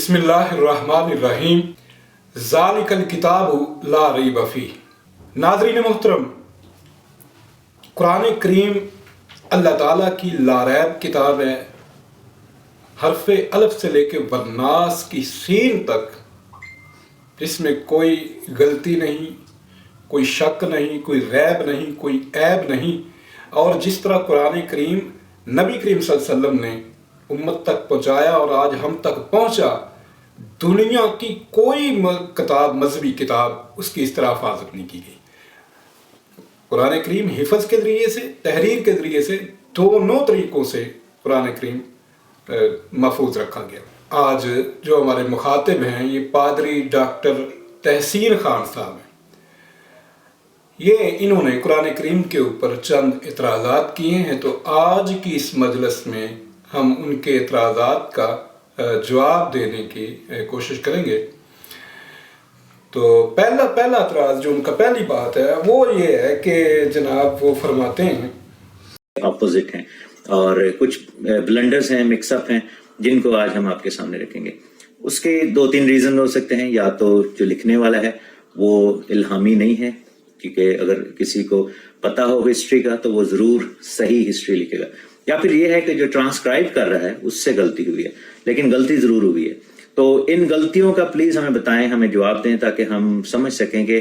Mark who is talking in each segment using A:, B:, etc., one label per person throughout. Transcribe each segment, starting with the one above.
A: बिस्मिल्लाह अर्रहमान अर्रहीम ज़ालिकल किताब ला रैब फ़ीह। नाज़रीन मोहतरम, कुरान करीम अल्लाह ताला की लारैब किताब है। हरफ अलफ से लेके वन्नास की सीन तक, जिसमें कोई गलती नहीं, कोई शक नहीं, कोई रैब नहीं, कोई ऐब नहीं। और जिस तरह कुरान करीम नबी करीम सल्लल्लाहु अलैहि वसल्लम ने उम्मत तक पहुँचाया और आज हम तक पहुँचा, दुनिया की कोई किताब, मजहबी किताब, उसकी इस तरह हिफाजत नहीं की गई। कुरान करीम हिफज के ज़रिए से, तहरीर के ज़रिए से, दोनों तरीक़ों से कुरान करीम महफूज रखा गया। आज जो हमारे मुखातिब हैं, ये पादरी डॉक्टर तहसीन खान साहब हैं। इन्होंने कुरान करीम के ऊपर चंद इतराज़ात किए हैं, तो आज की इस मजलिस में हम उनके इतराज़ात का जवाब देने की कोशिश करेंगे। तो पहला इतराज़ जो उनका, पहली बात है वो ये है कि जनाब वो फरमाते हैं
B: अपोजिट हैं और कुछ ब्लंडर्स हैं, मिक्सअप हैं, जिनको आज हम आपके सामने रखेंगे। उसके दो तीन रीज़न हो सकते हैं। या तो जो लिखने वाला है वो इल्हामी नहीं है, क्योंकि अगर किसी को पता हो हिस्ट्री का तो वो ज़रूर सही हिस्ट्री लिखेगा। या फिर ये है कि जो ट्रांसक्राइब कर रहा है उससे गलती हुई है, लेकिन गलती ज़रूर हुई है। तो इन गलतियों का प्लीज़ हमें बताएं, हमें जवाब दें, ताकि हम समझ सकें कि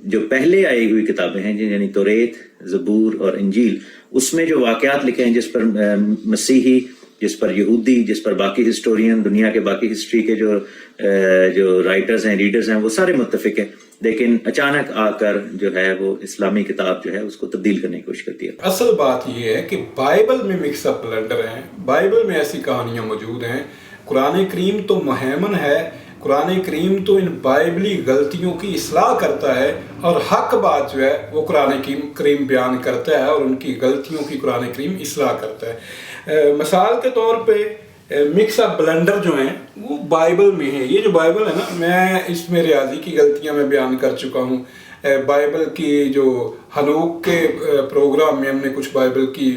B: जो पहले आई हुई किताबें हैं, यानी तौरेत, ज़बूर और इंजील, उसमें जो वाक़यात लिखे हैं, जिस पर मसीही, जिस पर यहूदी, जिस पर बाकी हिस्टोरियन, दुनिया के बाकी हिस्ट्री के जो राइटर्स हैं, रीडर्स हैं, वो सारे मुत्तफिक हैं। लेकिन अचानक आकर जो है वो इस्लामी किताब जो है उसको तब्दील करने की कोशिश करती है।
A: असल बात यह है कि बाइबल में मिक्सअप ब्लंडर हैं, बाइबल में ऐसी कहानियाँ मौजूद हैं। कुरान करीम तो मुहैमन है, कुरान करीम तो इन बाइबली गलतियों की इस्लाह करता है और हक बात जो है वो कुरान करीम बयान करता है और उनकी गलतियों की कुरान करीम इस्लाह करता है। मिसाल के तौर पे मिक्सअप ब्लंडर जो हैं वो बाइबल में है। ये जो बाइबल है ना, मैं इसमें रियाजी की गलतियां मैं बयान कर चुका हूँ। बाइबल की जो हनूक के प्रोग्राम में हमने कुछ बाइबल की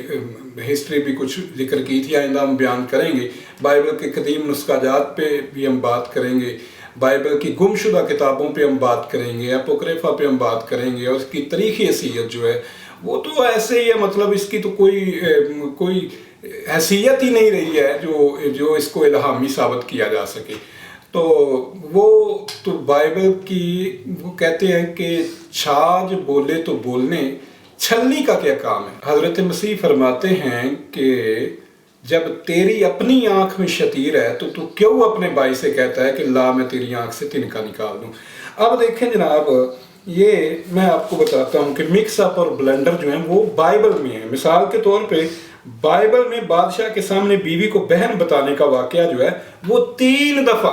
A: हिस्ट्री भी कुछ जिक्र की थी, आइंदा हम बयान करेंगे। बाइबल के कदीम नुस्खाजात पे भी हम बात करेंगे, बाइबल की गुमशुदा किताबों पे हम बात करेंगे, अपोक्रिफा पे हम बात करेंगे। और इसकी तारीख़ी हैसियत जो है वो तो ऐसे ही है, मतलब इसकी तो कोई हैसियत ही नहीं रही है जो इसको इल्हामी साबित किया जा सके। तो वो तो बाइबल की वो कहते हैं कि छाछ बोले तो बोलने, छलनी का क्या काम है। हज़रत मसीह फरमाते हैं कि जब तेरी अपनी आँख में शतीर है तो तू क्यों अपने भाई से कहता है कि ला मैं तेरी आँख से तिनका निकाल दूँ। अब देखें जनाब, ये मैं आपको बताता हूँ कि मिक्सअप और ब्लंडर जो है वो बाइबल में है। मिसाल के तौर पे बाइबल में बादशाह के सामने बीवी को बहन बताने का वाकया जो है वो 3 दफ़ा,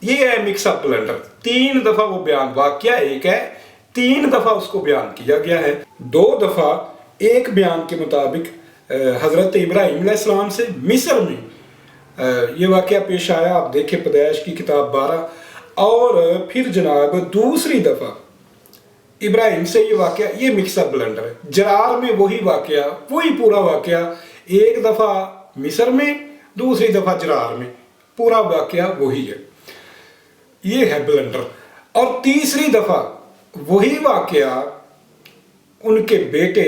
A: ये है मिक्सअप ब्लंडर। 3 दफ़ा वो बयान, वाकया एक है, 3 दफ़ा उसको बयान किया गया है। 2 दफ़ा एक बयान के मुताबिक हज़रत इब्राहीम अलैहिस्सलाम से मिस्र में ये वाकया पेश आया। आप देखें पैदाइश की किताब 12। और फिर जनाब दूसरी दफ़ा इब्राहिम से ये वाकया, ये मिक्सअप ब्लंडर है। जरार में वही वाकया, वही पूरा वाकया, एक दफ़ा मिस्र में, दूसरी दफ़ा जरार में, पूरा वाकया वही है। ये है ब्लंडर। और तीसरी दफ़ा वही वाकया उनके बेटे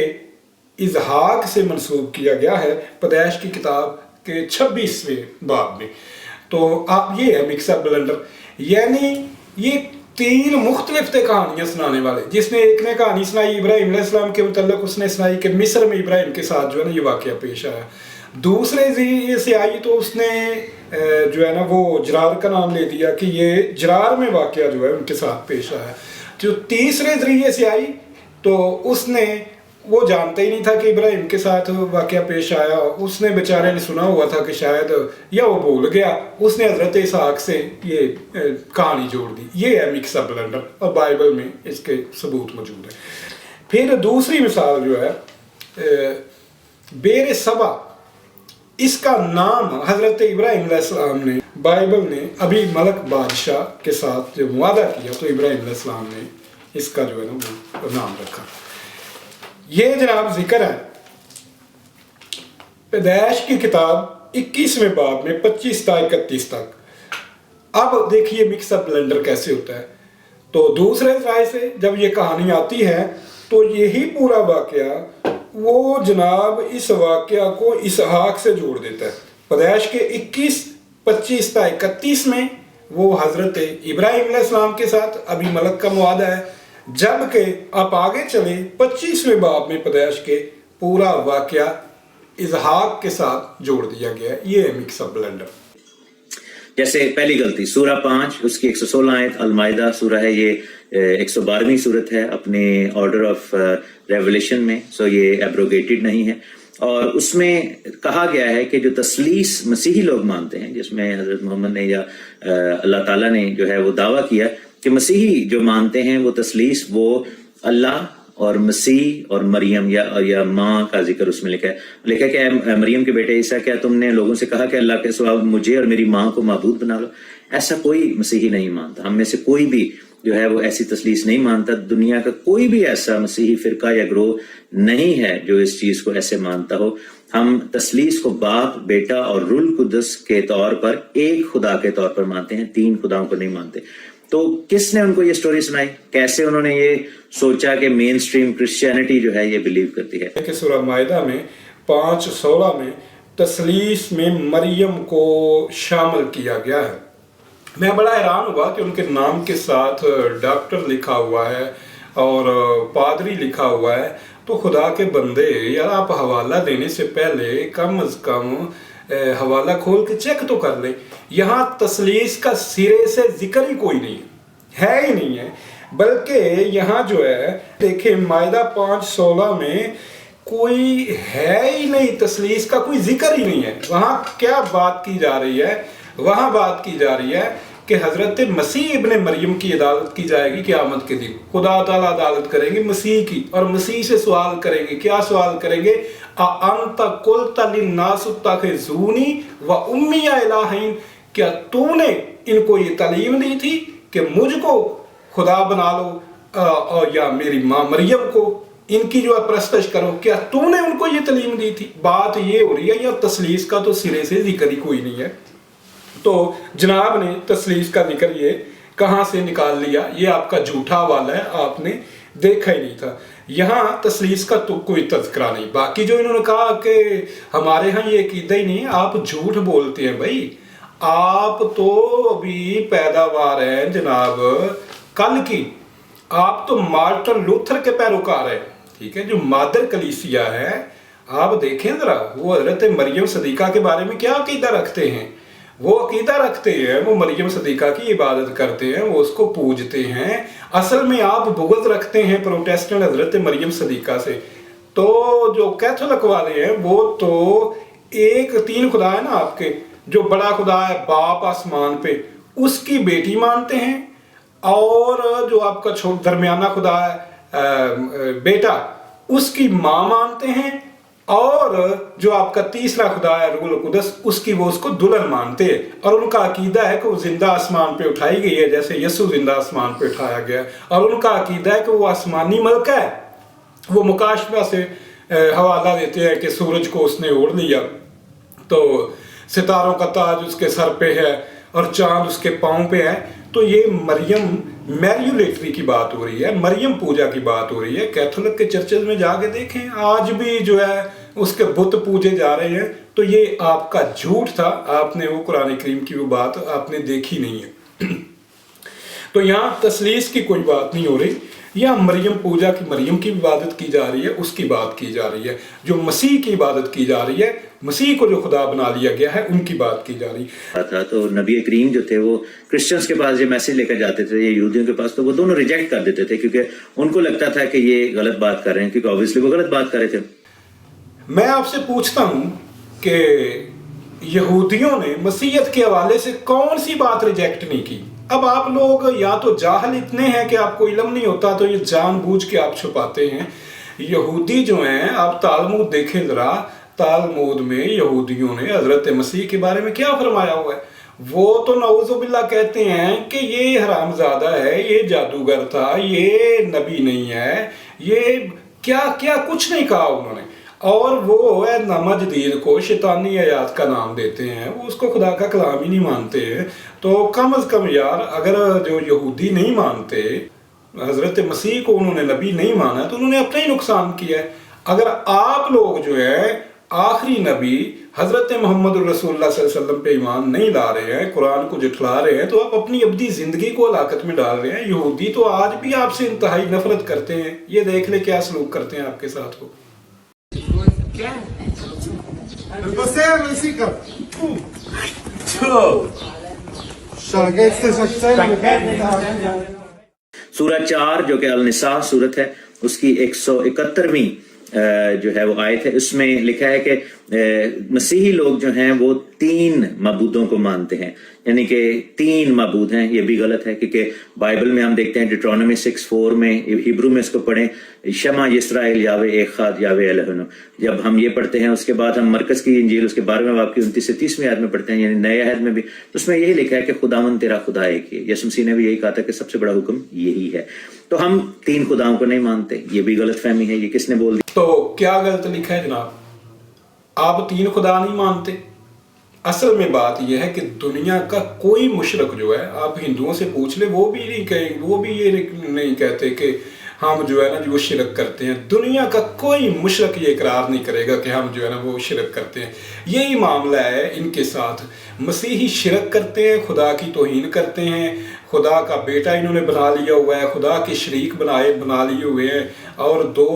A: इजहाक से मंसूब किया गया है पैदाइश की किताब के 26वें बाब में। तो आप, ये है मिक्सअप ब्लंडर। यानी ये 3 मुख्तलिफ थे कहानियाँ सुनाने वाले। जिसने एक ने कहानी सुनाई इब्राहीम अलैहिस्सलाम के मुतल्लिक़, उसने सुनाई कि मिस्र में इब्राहीम के साथ जो है ना ये वाकया पेश आया। दूसरे ज़रिए से आई तो उसने जो है ना वो जरार का नाम ले दिया कि ये जरार में वाकया जो है उनके साथ पेश आया। जो तीसरे ज़रिए से आई तो उसने, वो जानता ही नहीं था कि इब्राहिम के साथ वाकया पेश आया। उसने बेचारे ने सुना हुआ था कि शायद, या वो भूल गया, उसने हज़रत इसहाक से ये कहानी जोड़ दी। ये है मिक्सअप ब्लंडर और बाइबल में इसके सबूत मौजूद है। फिर दूसरी मिसाल जो है बेर सबा, इसका नाम हज़रत इब्राहीम अलैहिस्सलाम ने, बाइबल ने अभी मलक बादशाह के साथ जब वादा किया तो इब्राहीम अलैहिस्सलाम ने इसका जो है ना वो नाम रखा। ये जनाब जिक्र है पैदाइश की किताब 21वें बाब में 25 से 31 तक। अब देखिए मिक्स अप ब्लेंडर कैसे होता है। तो दूसरे राय से जब ये कहानी आती है तो यही पूरा वाकया वो जनाब इस वाकया को इसहाक से जोड़ देता है। पैदाइश के 21, 25 ता 31 में वो हजरत इब्राहिम अलैहिस्सलाम के साथ अभी मलक का मुआदा है, जबकि आप आगे चले 25वें बाब में पैदाइश के पूरा वाकया इसहाक के साथ जोड़ दिया गया है। ये है मिक्स अप ब्लेंडर।
B: जैसे पहली गलती सूरा 5 उसकी 116 आयत, अलमाइदा सूरा है ये 112वीं सूरत है अपने ऑर्डर ऑफ रेवलेशन में, सो ये एब्रोगेटेड नहीं है। और उसमें कहा गया है कि जो तसलीस मसीही लोग मानते हैं, जिसमें हजरत मोहम्मद ने या अल्लाह ताला ने जो है वो दावा किया कि मसीही जो मानते हैं वो तसलीस वो अल्लाह और मसीह और मरियम या माँ का जिक्र उसमें लिखा है कि मरियम के बेटे ईसा, क्या तुमने लोगों से कहा कि अल्लाह के सिवा मुझे और मेरी माँ को माबूद बना लो? ऐसा कोई मसीही नहीं मानता। हम में से कोई भी जो है वो ऐसी तसलीस नहीं मानता। दुनिया का कोई भी ऐसा मसीही फिरका या ग्रोह नहीं है जो इस चीज को ऐसे मानता हो। हम तसलीस को बाप, बेटा और रूल कुदस के तौर पर एक खुदा के तौर पर मानते हैं, तीन खुदाओं को नहीं मानते। तो किसने उनको ये स्टोरी सुनाई? कैसे उन्होंने ये सोचा कि मेन स्ट्रीम क्रिश्चियनिटी जो है ये बिलीव करती है?
A: कि सूरह माइदा में 5:16 में तसलीस में मरियम को शामिल किया गया है। मैं बड़ा हैरान हुआ कि उनके नाम के साथ डॉक्टर लिखा हुआ है और पादरी लिखा हुआ है। तो खुदा के बंदे यार, आप हवाला देने से पहले कम अज कम हवाला खोल के चेक तो कर ले। यहाँ तसलीस का सिरे से जिक्र ही कोई नहीं है ही नहीं है। बल्कि यहाँ जो है देखें माइदा 5:16 में कोई है ही नहीं, तसलीस का कोई जिक्र ही नहीं है। वहाँ क्या बात की जा रही है? वहाँ बात की जा रही है कि हजरत मसीह इब्ने मरियम की अदालत की जाएगी क़यामत के दिन। खुदा ताला अदालत करेंगे मसीह की और मसीह से सवाल करेंगे। क्या सवाल करेंगे? अंत कुल्ता लिन्नास इत्तखिज़ूनी व उम्मी इलाहैन, क्या तूने इनको ये तालीम दी थी कि मुझको खुदा बना लो और या मेरी माँ मरियम को इनकी जो परस्तश करो? क्या तूने उनको ये तालीम दी थी? बात ये हो रही है। या तसलीस का तो सिरे से जिक्र ही कोई नहीं है। तो जनाब ने तसलीस का जिक्र ये कहाँ से निकाल लिया? ये आपका झूठा वाला है, आपने देखा ही नहीं था। यहाँ तसलीस का तो कोई तज़किरा नहीं। बाकी जो इन्होंने कहा कि हमारे यहाँ ये अकीदा ही नहीं, आप झूठ बोलते हैं भाई। आप तो अभी पैदावार हैं जनाब कल की। आप तो मार्टिन लूथर के पैरोकार हैं, ठीक है, जो मादर कलीसिया है। आप देखें जरा वो हजरत मरियम सदीका के बारे में क्या अकीदा रखते हैं। वो अकीदा रखते हैं, वो मरियम सदीका की इबादत करते हैं, वो उसको पूजते हैं। असल में आप बुग़्ज़ रखते हैं प्रोटेस्टेंट हजरत मरियम सदीका से। तो जो कैथोलिक वाले हैं वो तो एक तीन खुदा है ना आपके, जो बड़ा खुदा है बाप आसमान पे, उसकी बेटी मानते हैं। और जो आपका दरमियाना खुदा है बेटा, उसकी माँ मानते हैं। और जो आपका तीसरा खुदा है रूल कुदस, उसकी वो उसको दुल्हन मानते हैं। और उनका अकीदा है कि वो जिंदा आसमान पे उठाई गई है, जैसे यसु जिंदा आसमान पे उठाया गया। और उनका अकीदा है कि वो आसमानी मलक है। वो मुकाशफा से हवाला देते हैं कि सूरज को उसने ओढ़ लिया, तो सितारों का ताज उसके सर पे है और चांद उसके पाँव पे है। तो ये मरियम मैरियोलेटरी की बात हो रही है, मरियम पूजा की बात हो रही है। कैथोलिक के चर्चेज में जाके देखें, आज भी जो है उसके बुत पूजे जा रहे हैं। तो ये आपका झूठ था। आपने वो कुरान करीम की वो बात आपने देखी नहीं है। तो यहाँ तसलीस की कोई बात नहीं हो रही। यहाँ मरियम पूजा की, मरियम की इबादत की जा रही है, उसकी बात की जा रही है। जो मसीह की इबादत की जा रही है, मसीह को जो खुदा बना लिया गया है, उनकी बात की जा रही
B: था। तो नबी करीम जो थे वो क्रिश्चियंस के पास ये मैसेज लेकर जाते थे, ये यहूदियों के पास, तो वो दोनों रिजेक्ट कर देते थे क्योंकि उनको लगता था कि ये गलत बात कर रहे हैं, क्योंकि ऑब्वियसली वो गलत बात कर रहे थे।
A: मैं आपसे पूछता हूं कि यहूदियों ने मसीहत के हवाले से कौन सी बात रिजेक्ट नहीं की? अब आप लोग या तो जाहल इतने हैं कि आपको इल्म नहीं होता, तो ये जानबूझ के आप छुपाते हैं। यहूदी जो हैं, आप तालमूद देखें जरा, तालमूद में यहूदियों ने हजरत मसीह के बारे में क्या फरमाया हुआ है? वो तो नऊजुबिल्लाह कहते हैं कि ये हरामजादा है, ये जादूगर था, ये नबी नहीं है, ये क्या क्या कुछ नहीं कहा उन्होंने। اور وہ نامہ جدید کو شیطانی آیات کا نام دیتے ہیں، وہ اس کو خدا کا کلام ہی نہیں مانتے ہیں۔ تو کم از کم یار، اگر جو یہودی نہیں مانتے حضرت مسیح کو، انہوں نے نبی نہیں مانا، تو انہوں نے اپنا ہی نقصان کیا ہے۔ اگر آپ لوگ جو ہے آخری نبی حضرت محمد الرسول اللہ صلی اللہ علیہ وسلم پہ ایمان نہیں لا رہے ہیں، قرآن کو جھٹلا رہے ہیں، تو آپ اپنی ابدی زندگی کو ہلاکت میں ڈال رہے ہیں۔ یہودی تو آج بھی آپ سے انتہائی نفرت کرتے ہیں، یہ دیکھ لے کیا سلوک کرتے ہیں آپ کے ساتھ وہ۔
B: سورہ 4 جو کہ النساء سورت ہے، اس کی 171ویں جو ہے وہ آیت ہے، اس میں لکھا ہے کہ مسیحی لوگ جو ہیں وہ 3 معبودوں کو مانتے ہیں، یعنی کہ 3 معبود ہیں۔ یہ بھی غلط ہے، کیونکہ بائبل میں ہم دیکھتے ہیں ڈیٹرونومی 6:4 میں، ہیبرو میں اس کو پڑھیں، شمع اسرائیل یاوے ایک خاد یاوے الہنا۔ جب ہم یہ پڑھتے ہیں اس کے بعد ہم مرکز کی انجیل اس کے 12ویں باب کی 29 سے 30ویں آیت میں پڑھتے ہیں، یعنی نئے عہد میں بھی، تو اس میں یہی لکھا ہے کہ خداوند تیرا خدا ایک ہے۔ یسوع مسیح نے بھی یہی کہا تھا کہ سب سے بڑا حکم یہی ہے۔ تو ہم 3 خداؤں کو نہیں مانتے، یہ بھی غلط فہمی ہے۔ یہ کس نے بول دی؟
A: تو کیا غلط لکھا ہے جناب؟ آپ 3 خدا نہیں مانتے؟ اصل میں بات یہ ہے کہ دنیا کا کوئی مشرک جو ہے، آپ ہندوؤں سے پوچھ لیں، وہ بھی یہ نہیں کہتے کہ ہم جو ہے نا وہ شرک کرتے ہیں۔ دنیا کا کوئی مشرک یہ اقرار نہیں کرے گا کہ ہم جو ہے نا وہ شرک کرتے ہیں۔ یہی معاملہ ہے ان کے ساتھ۔ مسیحی شرک کرتے ہیں، خدا کی توہین کرتے ہیں، خدا کا بیٹا انہوں نے بنا لیا ہوا ہے، خدا کے شریک بنا لیے ہوئے ہیں، اور 2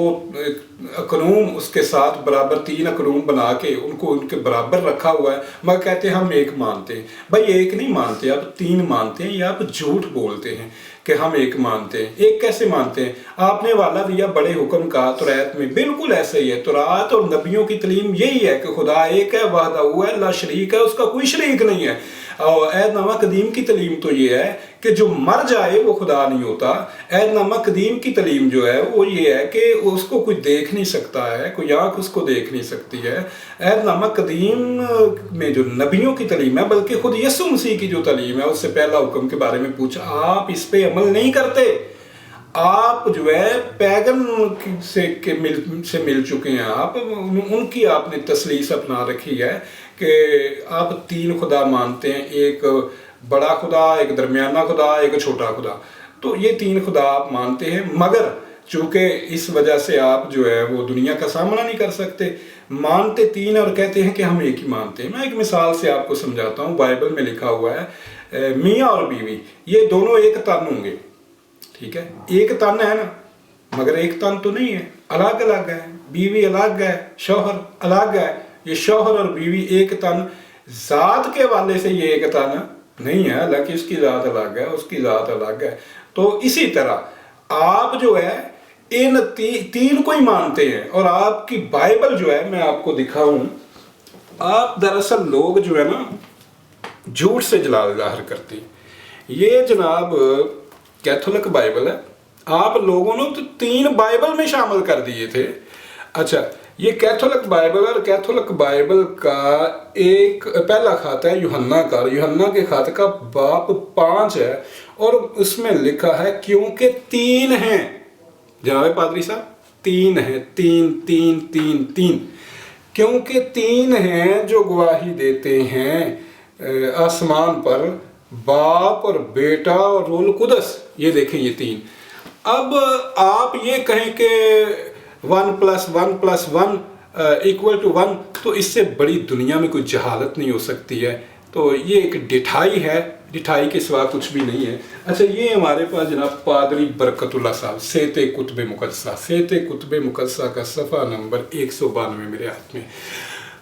A: اقنوم اس کے ساتھ برابر 3 اقنوم بنا کے ان کو ان کے برابر رکھا ہوا ہے، مگر کہتے ہیں ہم ایک مانتے ہیں۔ بھائی ایک نہیں مانتے، آپ 3 مانتے ہیں، یا آپ جھوٹ بولتے ہیں کہ ہم ایک مانتے ہیں۔ ایک کیسے مانتے ہیں؟ آپ نے والا دیا بڑے حکم کا تورات میں، بالکل ایسا ہی ہے۔ تورات اور نبیوں کی تعلیم یہی ہے کہ خدا ایک ہے، وحدہ ہے، لا شریک ہے، اس کا کوئی شریک نہیں ہے۔ اور عہد نامہ قدیم کی تعلیم تو یہ ہے کہ جو مر جائے وہ خدا نہیں ہوتا۔ عہد نامہ قدیم کی تعلیم جو ہے وہ یہ ہے کہ اس کو کوئی دیکھ نہیں سکتا ہے، کوئی آنکھ اس کو دیکھ نہیں سکتی ہے۔ عہد نامہ قدیم میں جو نبیوں کی تعلیم ہے، بلکہ خود یسوع مسیح کی جو تعلیم ہے، اس سے پہلا حکم کے بارے میں پوچھا، آپ اس پہ عمل نہیں کرتے۔ آپ جو ہے پیغن سے مل چکے ہیں، آپ ان کی آپ نے تسلیس اپنا رکھی ہے کہ آپ 3 خدا مانتے ہیں، ایک بڑا خدا، ایک درمیانہ خدا، ایک چھوٹا خدا۔ تو یہ 3 خدا آپ مانتے ہیں، مگر چونکہ اس وجہ سے آپ جو ہے وہ دنیا کا سامنا نہیں کر سکتے، مانتے 3 اور کہتے ہیں کہ ہم ایک ہی مانتے ہیں۔ میں ایک مثال سے آپ کو سمجھاتا ہوں۔ بائبل میں لکھا ہوا ہے میاں اور بیوی یہ دونوں ایک تن ہوں گے، ٹھیک ہے؟ ایک تن ہے نا، مگر ایک تن تو نہیں ہے، الگ الگ ہے۔ بیوی الگ ہے، شوہر الگ ہے۔ یہ شوہر اور بیوی ایک تن، ذات کے حوالے سے یہ ایک تن نہیں ہے، حالانکہ اس کی ذات الگ ہے، اس کی ذات الگ ہے۔ تو اسی طرح آپ جو ہے ان 3 کو ہی مانتے ہیں، اور آپ کی بائبل جو ہے میں آپ کو دکھاؤں، آپ دراصل لوگ جو ہے نا جھوٹ سے جلال ظاہر کرتے ہیں۔ یہ جناب کیتھولک بائبل ہے، آپ لوگوں نے تو 3 بائبل میں شامل کر دیے تھے۔ اچھا، یہ کیتھولک بائبل، اور کیتھولک بائبل کا ایک پہلا خط ہے یوحنا کا، یوحنا کے خط کا باب 5 ہے، اور اس میں لکھا ہے کیونکہ 3 ہیں، جناب پادری صاحب 3 ہیں، 3 کیونکہ 3 ہیں جو گواہی دیتے ہیں آسمان پر، باپ اور بیٹا اور روح القدس۔ یہ دیکھیں یہ 3۔ اب آپ یہ کہیں کہ 1+1+1 = 1، تو اس سے بڑی دنیا میں کوئی جہالت نہیں ہو سکتی ہے۔ تو یہ ایک ڈٹھائی ہے، ڈٹھائی کے سوا کچھ بھی نہیں ہے۔ اچھا، یہ ہمارے پاس جناب پادری برکت اللہ صاحب، سیت کتب مقدسہ کا صفحہ نمبر 192 میرے ہاتھ میں۔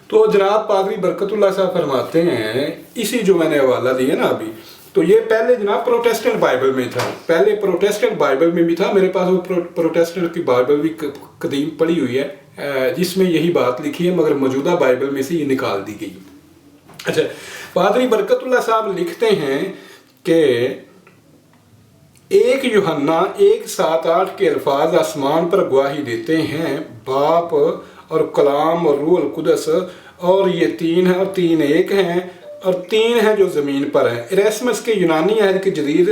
A: تو جناب پادری برکت اللہ صاحب فرماتے ہیں، اسی جو میں نے حوالہ دیا نا ابھی، تو یہ پہلے جناب پروٹیسٹنٹ بائبل میں تھا، پہلے پروٹیسٹنٹ بائبل میں بھی تھا، میرے پاس وہ پروٹیسٹنٹ کی بائبل بھی قدیم پڑھی ہوئی ہے جس میں یہی بات لکھی ہے، مگر موجودہ بائبل میں سے یہ نکال دی گئی۔ اچھا، پادری برکت اللہ صاحب لکھتے ہیں کہ 1 یوحنا 1:7-8 کے الفاظ آسمان پر گواہی دیتے ہیں، باپ اور کلام اور روح القدس، اور یہ 3 ہیں، اور 3 ایک ہیں، اور 3 ہیں جو زمین پر ہیں۔ اریسمس کے یونانی عہد کے جدید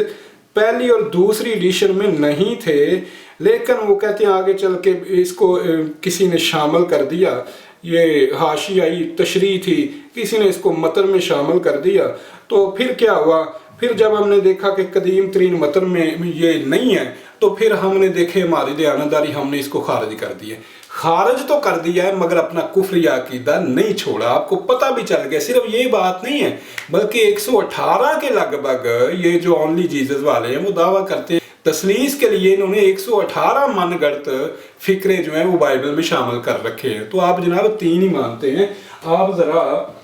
A: पहली और दूसरी एडिशन में नहीं थे, लेकिन वो कहते हैं आगे चल के इसको किसी ने शामिल कर दिया, ये हाशियाई तशरीह थी, किसी ने इसको मतन में शामिल कर दिया। तो फिर क्या हुआ, फिर जब हमने देखा कि कदीम तरीन मतन में ये नहीं है, तो फिर हमने देखे हमारी दयानतदारी, हमने इसको खारिज कर दिया। खारिज तो कर दिया है मगर अपना कुफ्र या अकीदा नहीं छोड़ा। आपको पता भी चल गया, सिर्फ ये बात नहीं है बल्कि 118 के लगभग ये जो ओनली जीसस वाले हैं वो दावा करते हैं तसलीस के लिए इन्होंने 118 मनगढ़ंत फिक्रे जो हैं वो बाइबल में शामिल कर रखे हैं। तो आप जनाब 3 ही मानते हैं। आप ज़रा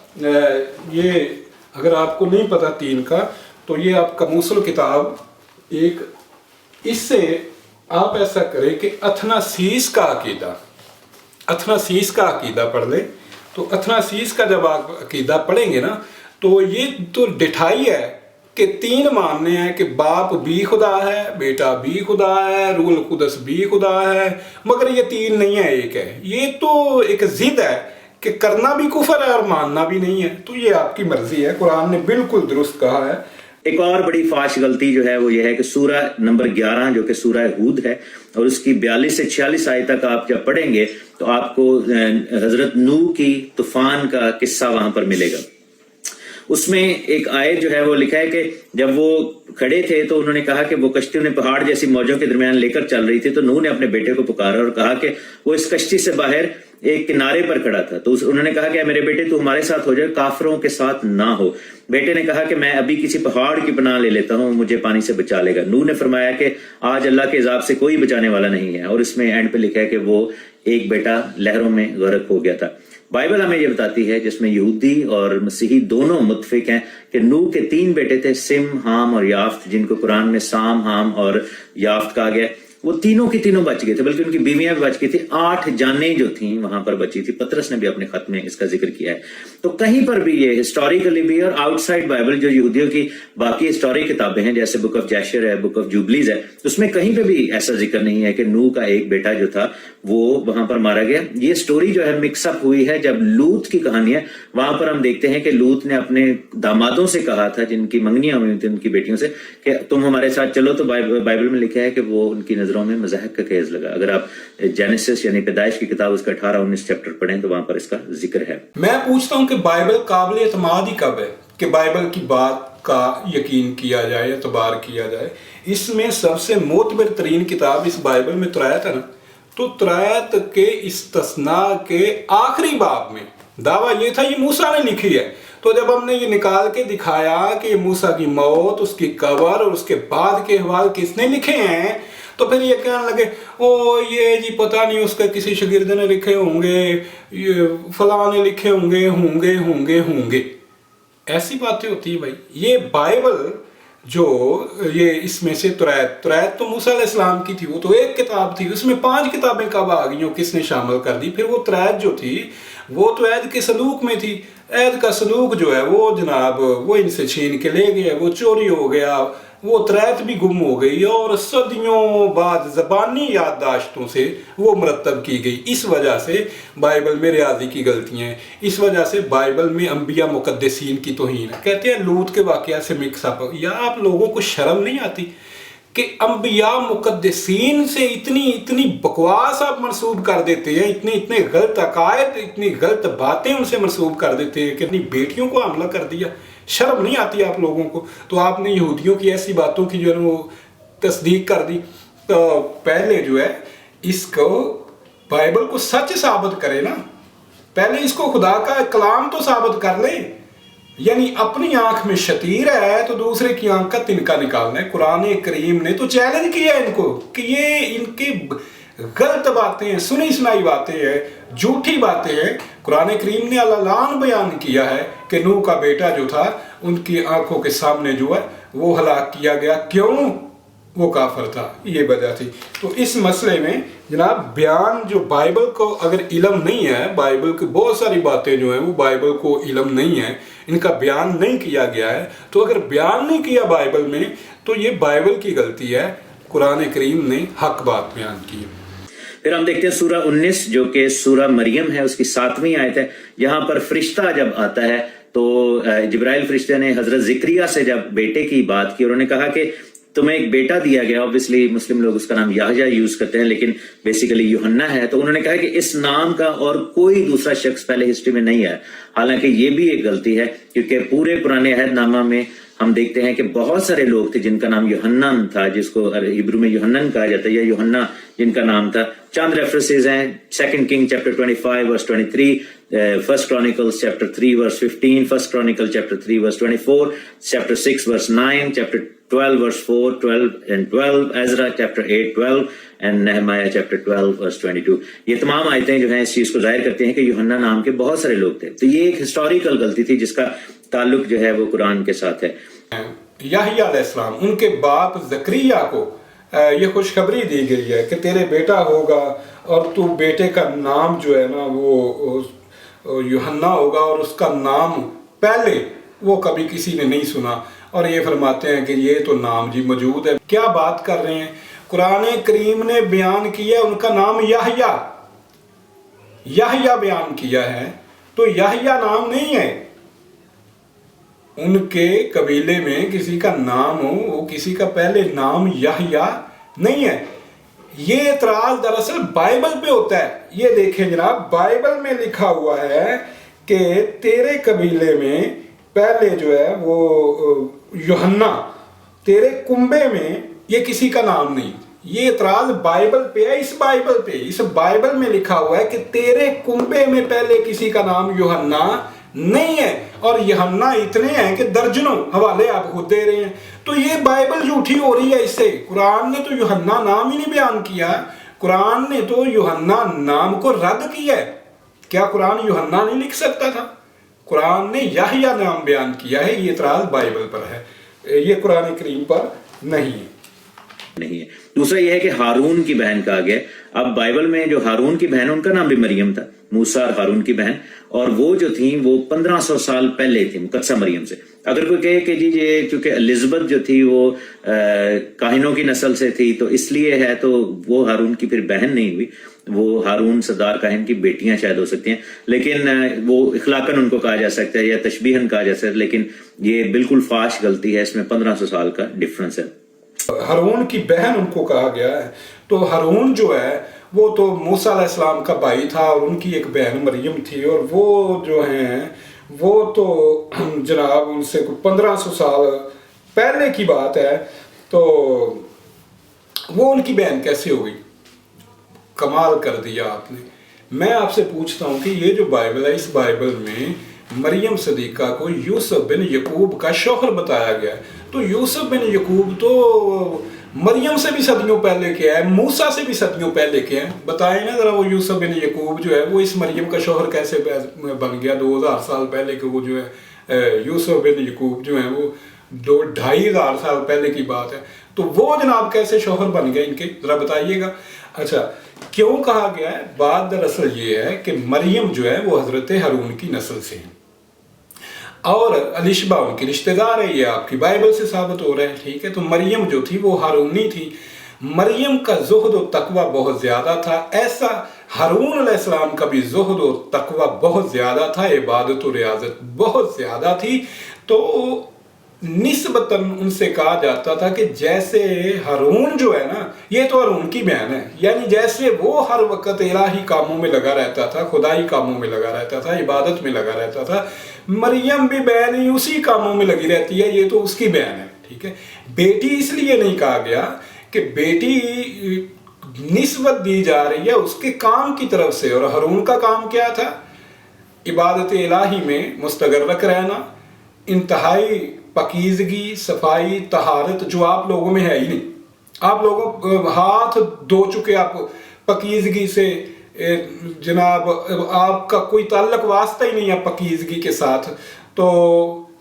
A: ये अगर आपको नहीं पता 3 का, तो ये आप कमूसल किताब एक, इससे आप ऐसा करें कि अथनासीस का अकीदा पढ़ लें। तो अथनासीस का जब आप अकीदा पढ़ेंगे ना, तो ये तो डिठाई है कि 3 मानने हैं कि बाप भी खुदा है, बेटा भी खुदा है, रूहुल कुदस भी खुदा है, मगर ये 3 नहीं है, एक है। ये तो एक जिद है कि करना भी कुफर है और मानना भी नहीं है। तो ये आपकी मर्जी है, कुरान ने बिल्कुल दुरुस्त कहा है।
B: एक और बड़ी फाश गलती जो है वो ये है कि सूरा नंबर 11 जो कि सूरा हूद है और उसकी 42 से 46 आयत तक आप जब पढ़ेंगे तो आपको हजरत नूह की तूफान का किस्सा वहां पर मिलेगा। उसमें एक आयत जो है वो लिखा है कि जब वो खड़े थे तो उन्होंने कहा कि वो कश्ती उन्हें पहाड़ जैसी मौजों के दरमियान लेकर चल रही थी, तो नूह ने अपने बेटे को पुकारा और कहा कि वो इस कश्ती से बाहर एक किनारे पर खड़ा था। तो उन्होंने कहा कि मेरे बेटे तू हमारे साथ हो जाए, काफिरों के साथ ना हो। बेटे ने कहा कि मैं अभी किसी पहाड़ की पनाह ले लेता हूँ, मुझे पानी से बचा लेगा। नूह ने फरमाया कि आज अल्लाह के अज़ाब से कोई बचाने वाला नहीं है। और इसमें एंड पे लिखा है कि वो एक बेटा लहरों में गर्क हो गया था। बाइबल हमें यह बताती है, जिसमें यहूदी और मसीही दोनों मुत्फिक हैं, कि नूह के 3 बेटे थे, सिम, हाम और याफ्त, जिनको कुरान में साम, हाम और याफ्त कहा गया। वो तीनों की तीनों बच गए थे, बल्कि उनकी बीवियां भी बच गई थी। 8 जानें जो थी वहां पर बची थी। पतरस ने भी अपने खत में इसका जिक्र किया है। तो कहीं पर भी ये हिस्टोरिकली भी और आउटसाइड बाइबल जो यहूदियों की बाकी हिस्टोरिक किताबें हैं, जैसे बुक ऑफ जैशर है, बुक ऑफ जुबलीज है, उसमें कहीं पे भी ऐसा जिक्र नहीं है कि नूह का एक बेटा जो था वो वहां पर मारा गया। ये स्टोरी जो है मिक्सअप हुई है जब लूत की कहानी है। वहां पर हम देखते हैं कि लूत ने अपने दामादों से कहा था, जिनकी मंगनियां हुई थी उनकी बेटियों से, कि तुम हमारे साथ चलो। तो बाइबल में लिखा है कि वो उनकी नजरों में मजाक का केस लगा। अगर आप जेनेसिस यानी पैदाइश की किताब उसका 18-19 चैप्टर पढ़ें तो वहां पर इसका जिक्र है।
A: मैं पूछता हूं कि बाइबल काबिल एतमाद ही कब है कि बाइबल की बात का यकीन किया जाए, एतबार किया जाए। इसमें सबसे मोतबर तरीन किताब इस बाइबल में तुरायत है ना, तो तुरायत के इस्तिस्ना के आखिरी बाब में दावा ये था ये मूसा ने लिखी है। तो जब हमने ये निकाल के दिखाया कि मूसा की मौत, उसकी कब्र और उसके बाद के अहवाल किसने लिखे हैं, तो फिर ये कहने लगे ओ ये जी पता नहीं उसके किसी शागिर्द ने लिखे होंगे, ये फलां ने लिखे होंगे। ऐसी बातें होती है भाई। ये बाइबल जो ये इसमें से तुरायत तो मूसा अलैहिस्सलाम की थी, वो तो एक किताब थी, उसमें 5 किताबें कब आ गई, किसने शामिल कर दी। फिर वो तुरायत जो थी वो तो ऐद के सलूक में थी। ऐद का सलूक जो है वो जनाब वो इनसे छीन के ले गया, वो चोरी हो गया, वो तुरायत भी गुम हो गई और सदियों बाद ज़बानी याददाश्तों से वो मरतब की गई। इस वजह से बाइबल में रियाजी की गलतियाँ हैं, इस वजह से बाइबल में अंबिया मुकद्दसीन की तौहीन है। कहते हैं लूत के वाक़या से मिक्सअप। या आप लोगों को शर्म नहीं आती कि अंबिया मुकद्दसीन से इतनी बकवास आप मंसूब कर देते हैं, इतने गलत अकायद, इतनी गलत बातें उनसे मंसूब कर देते हैं कि अपनी बेटियों को हमला कर दिया। शर्म नहीं आती आप लोगों को? तो आपने यहूदियों की ऐसी बातों की जो है वो तस्दीक कर दी। तो पहले जो है इसको बाइबल को सच साबित करे ना, पहले इसको खुदा का कलाम तो साबित कर ले। यानी अपनी आंख में शतीर है तो दूसरे की आंख का तिनका निकालना है। कुरान करीम ने तो चैलेंज किया इनको कि ये इनकी गलत बातें हैं, सुनी सुनाई बातें हैं, झूठी बातें हैं। कुरान करीम ने अलान बयान किया है कि नूह का बेटा जो था उनकी आंखों के सामने जो है वो हलाक किया गया। क्यों? वो काफिर था, ये वजह थी। तो इस मसले में जनाब बयान जो बाइबल को अगर इल्म नहीं है, बाइबल की बहुत सारी बातें जो हैं वो बाइबल को इल्म नहीं है, इनका बयान नहीं किया गया है। तो अगर बयान नहीं किया बाइबल में तो ये बाइबल की गलती है, कुरान करीम ने हक बात बयान की है।
B: फिर हम देखते हैं सूरा 19 जो कि सूरा मरियम है, उसकी 7वीं आयत है। यहाँ पर फरिश्ता जब आता है तो जिब्राइल फरिश्ते ने हजरत ज़िक्रिया से जब बेटे की बात की, उन्होंने कहा कि تمہیں ایک بیٹا دیا گیا. obviously مسلم لوگ اس کا نام یحییٰ یوز کرتے ہیں لیکن بیسیکلی یوحنا ہے. تو انہوں نے کہا کہ اس نام کا اور کوئی دوسرا شخص پہلے ہسٹری میں نہیں ہے. حالانکہ یہ بھی ایک غلطی ہے کیونکہ پورے پرانے عہد نامہ میں ہم دیکھتے ہیں کہ بہت سارے لوگ تھے جن کا نام یوحنن تھا, جس کو ہبرو میں یوحنن کہا جاتا ہے, یا یوحنا جن کا نام تھا. چند ریفرنسز ہیں, 2 king chapter 25 verse 23, 1 Chronicles chapter 3 verse 15, 1 Chronicles chapter 3 verse 24, chapter 6 verse 9, chapter 12 verse 4, 12 and 12, Ezra chapter 8, 12 and Nehemiah chapter 12 verse 22. یہ تمام آیتیں جو ہیں اس چیز کو ظاہر کرتے ہیں کہ یوحنا نام کے بہت سارے لوگ تھے. تو یہ ایک ہسٹوریکل غلطی تھی جس کا تعلق جو ہے وہ قرآن کے ساتھ ہے.
A: یحییٰ علیہ السلام, ان کے باپ زکریا کو یہ خوشخبری دی گئی ہے کہ تیرے بیٹا ہوگا اور تو بیٹے کا نام جو ہے نا وہ یوحنا ہوگا, اور اس کا نام پہلے وہ کبھی کسی نے نہیں سنا. اور یہ فرماتے ہیں کہ یہ تو نام جی موجود ہے. کیا بات کر رہے ہیں, قرآن کریم نے بیان کیا ان کا نام یحییٰ, یحییٰ بیان کیا ہے, تو یحییٰ نام نہیں ہے. ان کے قبیلے میں کسی کا نام ہو, وہ کسی کا پہلے نام یحییٰ نہیں ہے. یہ اعتراض دراصل بائبل پہ ہوتا ہے. یہ دیکھیں جناب, بائبل میں لکھا ہوا ہے کہ تیرے قبیلے میں پہلے جو ہے وہ یوحنا, تیرے کنبے میں یہ کسی کا نام نہیں. یہ اعتراض بائبل پہ ہے, اس بائبل پہ, اس بائبل میں لکھا ہوا ہے کہ تیرے کنبے میں پہلے کسی کا نام یوحنا نہیں ہے. اور یوحنا اتنے ہیں کہ درجنوں حوالے آپ خود دے رہے ہیں. تو یہ بائبل جھوٹی ہو رہی ہے اس سے. قرآن نے تو یوحنا نام ہی نہیں بیان کیا, قرآن نے تو یوحنا نام کو رد کیا ہے. کیا قرآن یوحنا نہیں لکھ سکتا تھا؟ قرآن نے یحییٰ نام بیان کیا ہے. یہ اعتراض بائبل پر ہے, یہ قرآن کریم پر نہیں ہے.
B: دوسرا یہ ہے کہ ہارون کی بہن کہا گیا. اب بائبل میں جو ہارون کی بہن, ان کا نام بھی مریم تھا, موسیٰ اور ہارون کی بہن, اور وہ جو تھیں وہ 1500 سال پہلے تھیں مقدسہ مریم سے. اگر کوئی کہے کہ جی یہ چونکہ الزبتھ جو تھی وہ کاہنوں کی نسل سے تھی تو اس لیے ہے, تو وہ ہارون کی پھر بہن نہیں ہوئی, وہ ہارون سردار کاہن کی بیٹیاں شاید ہو سکتی ہیں, لیکن وہ اخلاقاً ان کو کہا جا سکتا ہے یا تشبیہاً کہا جا سکتا ہے, لیکن یہ بالکل فاش غلطی ہے. اس میں 1500 سال کا ڈفرنس ہے.
A: ہارون کی بہن ان کو کہا گیا ہے. تو ہارون جو ہے وہ تو موسیٰ علیہ السلام کا بھائی تھا, اور ان کی ایک بہن مریم تھی, اور وہ جو ہیں وہ تو جناب ان سے 1500 سال پہلے کی بات ہے. تو وہ ان کی بہن کیسے ہوئی؟ کمال کر دیا آپ نے. میں آپ سے پوچھتا ہوں کہ یہ جو بائبل ہے, اس بائبل میں مریم صدیقہ کو یوسف بن یعقوب کا شوہر بتایا گیا ہے. تو یوسف بن یعقوب تو مریم سے بھی صدیوں پہلے کے ہے, موسیٰ سے بھی صدیوں پہلے کے ہیں. بتائیں نا ذرا, وہ یوسف بن یعقوب جو ہے وہ اس مریم کا شوہر کیسے بن گیا 2000 سال پہلے کے؟ وہ جو ہے یوسف بن یعقوب جو ہیں وہ 2500 سال پہلے کی بات ہے. تو وہ جناب کیسے شوہر بن گئے ان کے, ذرا بتائیے گا. اچھا, کیوں کہا گیا ہے؟ بات دراصل یہ ہے کہ مریم جو ہے وہ حضرت ہارون کی نسل سے ہیں, اور الشبہ ان کی رشتہ دار ہے. یہ آپ کی بائبل سے ثابت ہو رہا ہے, ٹھیک ہے. تو مریم جو تھی وہ ہارونی تھی. مریم کا زہد و تقوی بہت زیادہ تھا, ایسا ہارون علیہ السلام کا بھی زہد و تقوی بہت زیادہ تھا, عبادت و ریاضت بہت زیادہ تھی. تو نسبتاً ان سے کہا جاتا تھا کہ جیسے ہارون جو ہے نا, یہ تو ہارون کی بہن ہے, یعنی جیسے وہ ہر وقت الہی کاموں میں لگا رہتا تھا, خدائی کاموں میں لگا رہتا تھا, عبادت میں لگا رہتا تھا, مریم بھی بہن ہی اسی کاموں میں لگی رہتی ہے, یہ تو اس کی بہن ہے, ٹھیک ہے. بیٹی اس لیے نہیں کہا گیا کہ بیٹی نسبت دی جا رہی ہے اس کے کام کی طرف سے, اور ہارون کا کام کیا تھا؟ عبادت الہی میں مستغرق رہنا, انتہائی پاکیزگی, صفائی, طہارت, جو آپ لوگوں میں ہے ہی نہیں. آپ لوگوں ہاتھ دھو چکے آپ پاکیزگی سے, جناب آپ کا کوئی تعلق واسطہ ہی نہیں ہے پاکیزگی کے ساتھ. تو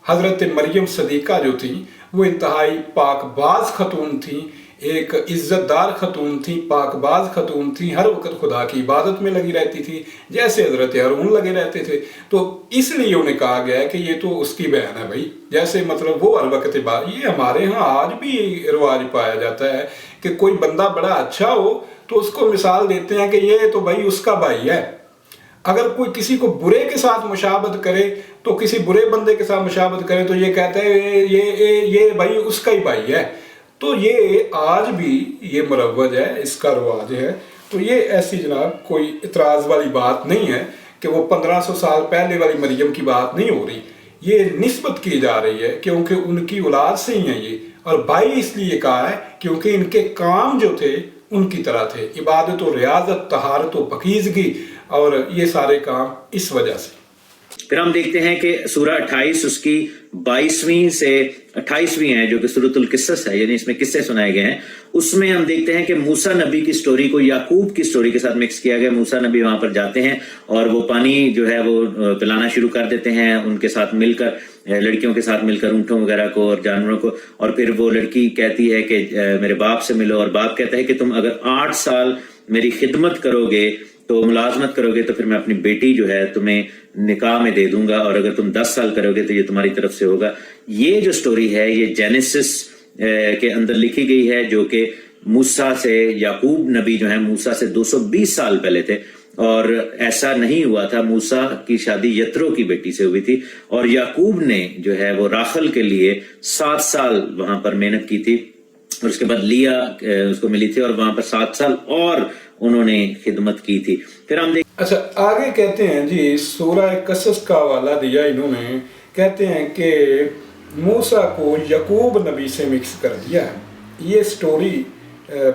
A: حضرت مریم صدیقہ جو تھی وہ انتہائی پاک باز خاتون تھیں, ایک عزت دار خاتون تھی, پاک باز خاتون تھی, ہر وقت خدا کی عبادت میں لگی رہتی تھی جیسے حضرت ہارون لگے رہتے تھے. تو اس لیے انہیں کہا گیا ہے کہ یہ تو اس کی بہن ہے بھائی, جیسے مطلب وہ ہر وقت یہ ہمارے ہاں آج بھی رواج پایا جاتا ہے کہ کوئی بندہ بڑا اچھا ہو تو اس کو مثال دیتے ہیں کہ یہ تو بھائی اس کا بھائی ہے. اگر کوئی کسی کو برے کے ساتھ مشابہت کرے تو کسی برے بندے کے ساتھ مشابہت کرے تو یہ کہتا ہے یہ بھائی اس کا ہی بھائی ہے. تو یہ آج بھی یہ مروج ہے، اس کا رواج ہے. تو یہ ایسی جناب کوئی اعتراض والی بات نہیں ہے کہ وہ 1500 سال پہلے والی مریم کی بات نہیں ہو رہی. یہ نسبت کی جا رہی ہے کیونکہ ان کی اولاد سے ہی ہیں یہ. اور بھائی اس لیے کہا ہے کیونکہ ان کے کام جو تھے ان کی طرح تھے، عبادت و ریاضت، طہارت و پاکیزگی، اور یہ سارے کام اس وجہ سے.
B: پھر ہم دیکھتے ہیں کہ سورہ 28 اس کی 22ویں سے 28ویں ہے جو کہ سورۃ القصص ہے، یعنی اس میں قصے سنائے گئے ہیں. اس میں ہم دیکھتے ہیں کہ موسیٰ نبی کی سٹوری کو یعقوب کی سٹوری کے ساتھ مکس کیا گیا. موسیٰ نبی وہاں پر جاتے ہیں اور وہ پانی جو ہے وہ پلانا شروع کر دیتے ہیں ان کے ساتھ مل کر، لڑکیوں کے ساتھ مل کر، اونٹوں وغیرہ کو اور جانوروں کو. اور پھر وہ لڑکی کہتی ہے کہ میرے باپ سے ملو، اور باپ کہتا ہے کہ تم اگر 8 سال میری خدمت کرو گے تو ملازمت کرو گے تو پھر میں اپنی بیٹی جو ہے تمہیں نکاح میں دے دوں گا، اور اگر تم 10 سال کرو گے تو یہ تمہاری طرف سے ہوگا. یہ جو سٹوری ہے یہ جینیسس کے اندر لکھی گئی ہے، جو کہ موسیٰ سے، یعقوب نبی جو ہیں موسیٰ سے 220 سال پہلے تھے. اور ایسا نہیں ہوا تھا. موسیٰ کی شادی یترو کی بیٹی سے ہوئی تھی، اور یعقوب نے جو ہے وہ راخل کے لیے 7 سال وہاں پر محنت کی تھی، اور اس کے بعد لیا اس کو ملی تھی، اور وہاں پر 7 سال اور انہوں نے خدمت کی تھی. پھر ہم
A: اچھا آگے کہتے ہیں جی، سورہ قصص کا حوالہ دیا انہوں نے، کہتے ہیں کہ موسیٰ کو یعقوب نبی سے مکس کر دیا ہے. یہ سٹوری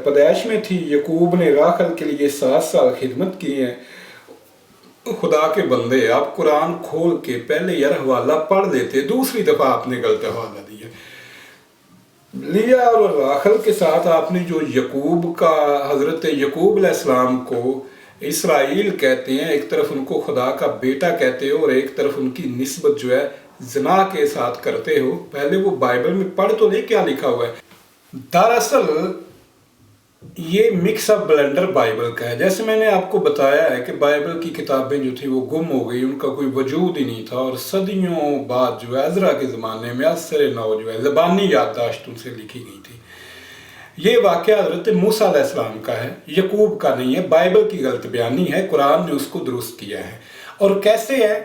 A: پیدائش میں تھی. یعقوب نے راخل کے لیے 7 سال خدمت کی ہے. خدا کے بندے، آپ قرآن کھول کے پہلے یار حوالہ پڑھ لیتے، دوسری دفعہ آپ نے غلط حوالہ دیا. لیا اور راخل کے ساتھ آپ نے جو یعقوب کا، حضرت یعقوب علیہ السلام کو اسرائیل کہتے ہیں، ایک طرف ان کو خدا کا بیٹا کہتے ہو اور ایک طرف ان کی نسبت جو ہے زنا کے ساتھ کرتے ہو. پہلے وہ بائبل میں پڑھ تو لے کیا لکھا ہوا ہے. دراصل یہ مکس اپ بلنڈر بائبل کا ہے. جیسے میں نے آپ کو بتایا ہے کہ بائبل کی کتابیں جو تھی وہ گم ہو گئی، ان کا کوئی وجود ہی نہیں تھا، اور صدیوں بعد جو ہے عزرا کے زمانے میں عصر نو جو ہے زبانی یادداشتوں سے لکھی گئی تھی. یہ واقعہ حضرت موسیٰ علیہ السلام کا ہے، یعقوب کا نہیں ہے. بائبل کی غلط بیانی ہے، قرآن نے اس کو درست کیا ہے. اور کیسے ہے؟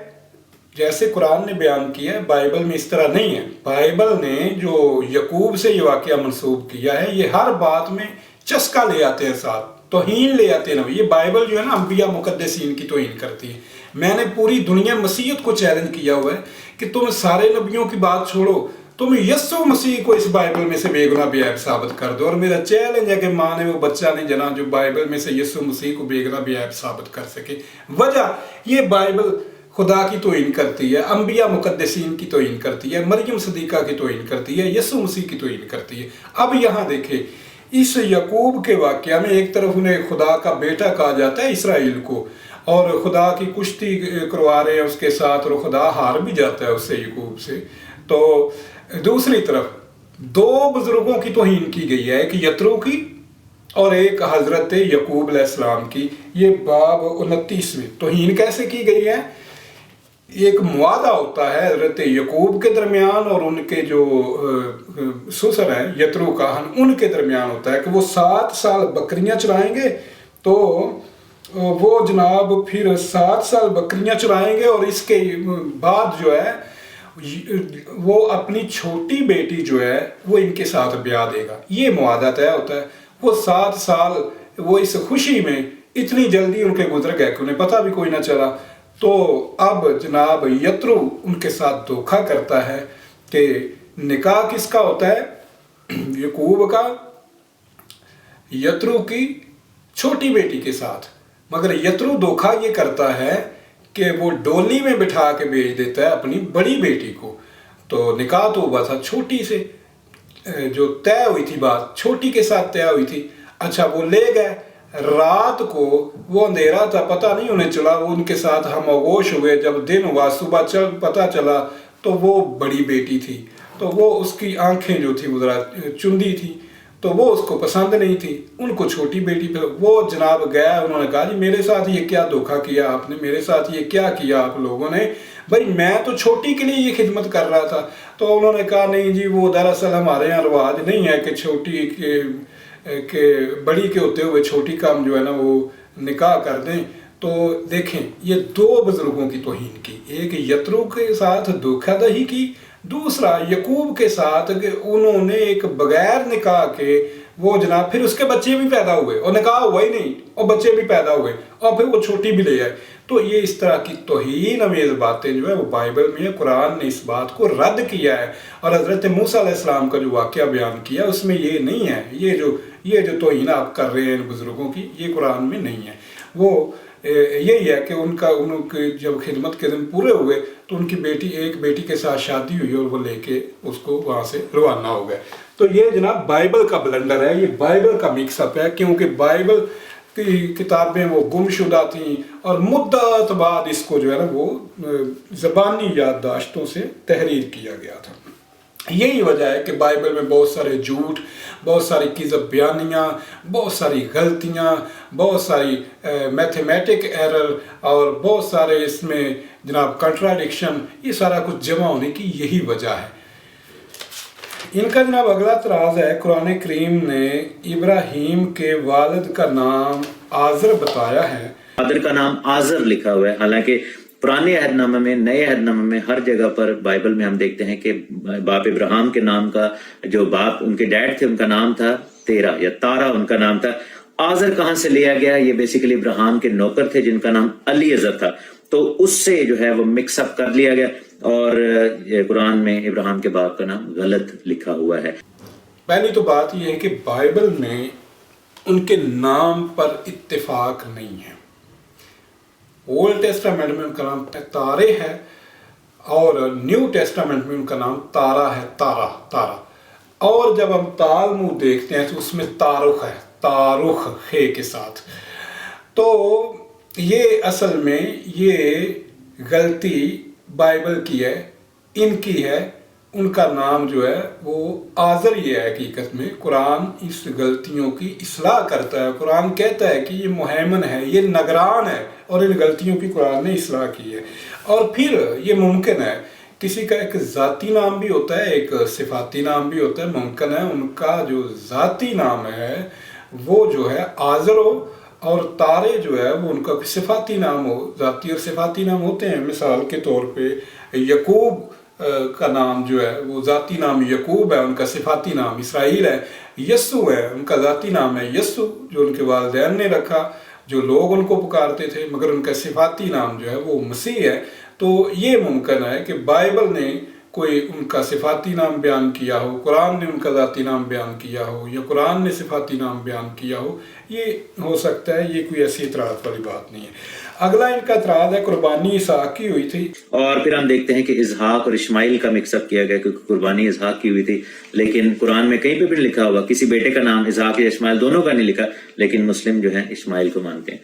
A: جیسے قرآن نے بیان کیا ہے، بائبل میں اس طرح نہیں ہے. بائبل نے جو یعقوب سے یہ واقعہ منسوب کیا ہے، یہ ہر بات میں چسکا لے آتے ہیں، ساتھ توہین لے آتے ہیں. یہ بائبل جو ہے نا انبیاء مقدسین کی توہین کرتی ہے. میں نے پوری دنیا مسیحیت کو چیلنج کیا ہوا ہے کہ تم سارے نبیوں کی بات چھوڑو، تم یسوع مسیح کو اس بائبل میں سے بے گناہ بے عیب ثابت کر دو. اور میرا چیلنج ہے کہ ماں نے وہ بچہ نہیں جنا جو بائبل میں سے یسوع مسیح کو بے گناہ بے عیب ثابت کر سکے. وجہ یہ بائبل خدا کی توہین کرتی ہے، انبیاء مقدسین کی توہین کرتی ہے، مریم صدیقہ کی توہین کرتی ہے، یسوع مسیح کی توہین کرتی ہے. اب یہاں دیکھیں اس یعقوب کے واقعہ میں ایک طرف انہیں خدا کا بیٹا کہا جاتا ہے اسرائیل کو، اور خدا کی کشتی کروا رہے ہیں اس کے ساتھ، اور خدا ہار بھی جاتا ہے اس سے، یعقوب سے. تو دوسری طرف 2 بزرگوں کی توہین کی گئی ہے، ایک یترو کی اور ایک حضرت یعقوب علیہ السلام کی. یہ باب 29 میں توہین کیسے کی گئی ہے؟ ایک معاہدہ ہوتا ہے حضرت یعقوب کے درمیان اور ان کے جو سسر ہیں یترو کاہن، ان کے درمیان ہوتا ہے کہ وہ 7 سال بکریاں چرائیں گے. تو وہ جناب پھر 7 سال بکریاں چرائیں گے، اور اس کے بعد جو ہے وہ اپنی چھوٹی بیٹی جو ہے وہ ان کے ساتھ بیاہ دے گا. یہ معاہدہ طے ہوتا ہے. وہ 7 سال وہ اس خوشی میں اتنی جلدی ان کے گزر گئے کہ انہیں پتہ بھی کوئی نہ چلا. تو اب جناب یترو ان کے ساتھ دھوکہ کرتا ہے کہ نکاح کس کا ہوتا ہے؟ یعقوب کا یترو کی چھوٹی بیٹی کے ساتھ. مگر یترو دھوکہ یہ کرتا ہے کہ وہ ڈولی میں بٹھا کے بھیج دیتا ہے اپنی بڑی بیٹی کو. تو نکاح تو ہوا تھا چھوٹی سے، جو طے ہوئی تھی بات چھوٹی کے ساتھ طے ہوئی تھی. اچھا وہ لے گئے، رات کو وہ اندھیرا تھا، پتہ نہیں انہیں چلا، وہ ان کے ساتھ ہم آغوش ہوئے. جب دن ہوا صبح پتہ چلا تو وہ بڑی بیٹی تھی. تو وہ اس کی آنکھیں جو تھی وہ ذرا چندی تھی، تو وہ اس کو پسند نہیں تھی. ان کو چھوٹی بیٹی پہ وہ جناب گیا، انہوں نے کہا جی میرے ساتھ یہ کیا دھوکہ کیا آپ نے، میرے ساتھ یہ کیا کیا آپ لوگوں نے، بھائی میں تو چھوٹی کے لیے یہ خدمت کر رہا تھا. تو انہوں نے کہا نہیں جی وہ دراصل ہمارے یہاں رواج نہیں ہے کہ چھوٹی کہ بڑی کے ہوتے ہوئے چھوٹی کام جو ہے نا وہ نکاح کر دیں. تو دیکھیں یہ 2 بزرگوں کی توہین کی، ایک یترو کے ساتھ دھوکہ دہی کی، दूसरा यकूब के साथ कि उन्होंने एक बगैर निकाह के वो जनाब फिर उसके बच्चे भी पैदा हुए और निकाह हुआ ही नहीं और बच्चे भी पैदा हुए और फिर वो छोटी भी ले आए। तो ये इस तरह की तौहीन अमेज़ बातें जो है वो बाइबल में है। कुरान ने इस बात को रद्द किया है और हज़रत मूसा अलैहिस्सलाम का जो वाक़या बयान किया उसमें ये नहीं है। ये जो तौहीन आप कर रहे हैं इन बुज़ुर्गों की, ये कुरान में नहीं है। वो यही है कि उनके जब खिदमत के दिन पूरे हुए तो उनकी एक बेटी के साथ शादी हुई और वो लेके उसको वहाँ से रवाना हो गए। तो ये जनाब बाइबल का ब्लंडर है, ये बाइबल का मिक्सअप है, क्योंकि बाइबल की किताबें वो गुमशुदा थी और मुद्दत बाद इसको जो है ना वो ज़बानी याददाश्तों से तहरीर किया गया था। यही वजह है कि बाइबल में बहुत सारे झूठ, बहुत सारी किज़ब बयानियाँ, बहुत सारी गलतियाँ, बहुत सारी मैथमेटिक एरर और बहुत सारे इसमें जनाब कंट्राडिक्शन, ये सारा कुछ जमा होने की यही वजह है। इनका जनाब अगला तराज है, कुरान करीम ने इब्राहीम के वालिद का नाम आज़र बताया है।
B: फादर का नाम आज़र लिखा हुआ है, हालांकि पुराने अहदनामे में, नए अहदनामे में हर जगह पर बाइबल में हम देखते हैं कि बाप इब्राहिम के नाम का जो बाप उनके डैड थे उनका नाम था तेरा या तारा उनका नाम था। आज़र कहाँ से लिया गया? ये बेसिकली इब्राहिम के नौकर थे जिनका नाम अलीअज़र था, तो उससे जो है वो मिक्सअप कर लिया गया और कुरान में इब्राहिम के बाप का नाम गलत लिखा हुआ है।
A: पहली तो बात यह है कि बाइबल में उनके नाम पर इत्तेफाक नहीं है। ओल्ड टेस्टामेंट में उनका नाम तारे है और न्यू टेस्टामेंट में उनका नाम तारा है, तारा। और जब हम तालमुद देखते हैं तो उसमें तारुख है, तारुख खे के साथ। तो ये असल में ये गलती बाइबल की है, इनकी है। उनका नाम जो है वो आज़र ही है हकीकत में। कुरान इस गलतियों की इस्लाह करता है। कुरान कहता है कि ये मुहैमन है, ये निगरान है और इन गलतियों की कुरान ने इस्लाह की है। और फिर ये मुमकिन है, किसी का एक ज़ाती नाम भी होता है, एक सिफाती नाम भी होता है। मुमकिन है उनका जो ज़ाती नाम है वो जो है आज़र हो और तारे जो है वो उनका सिफाती नाम हो। ज़ाती और सिफाती नाम होते हैं। मिसाल के तौर पे यकूब का नाम जो है वो ज़ाती नाम यकूब है, उनका सिफाती नाम इसराइल है। यस्सु है, उनका ज़ाती नाम है यस्सु, जो उनके वालिदैन ने रखा, जो लोग उनको पुकारते थे, मगर उनका सिफाती नाम जो है वो मसीह है। तो ये मुमकिन है कि बाइबल ने कोई उनका सिफाती नाम बयान किया हो, कुरान ने उनका ज़ाती नाम बयान किया हो या कुरान ने सिफाती नाम बयान किया हो। ये हो सकता है, ये कोई ऐसी इतराज़ वाली बात नहीं है। अगला इनका इतराज़ है कुर्बानी इसहाक की हुई थी।
B: और फिर हम देखते हैं कि इसहाक और इस्माइल का मिक्सअप किया गया, क्योंकि कुर्बानी इसहाक की हुई थी, लेकिन कुरान में कहीं पे भी नहीं लिखा हुआ किसी बेटे का नाम इसहाक या इस्माइल दोनों का नहीं लिखा, लेकिन मुस्लिम जो है इस्माइल को मानते हैं।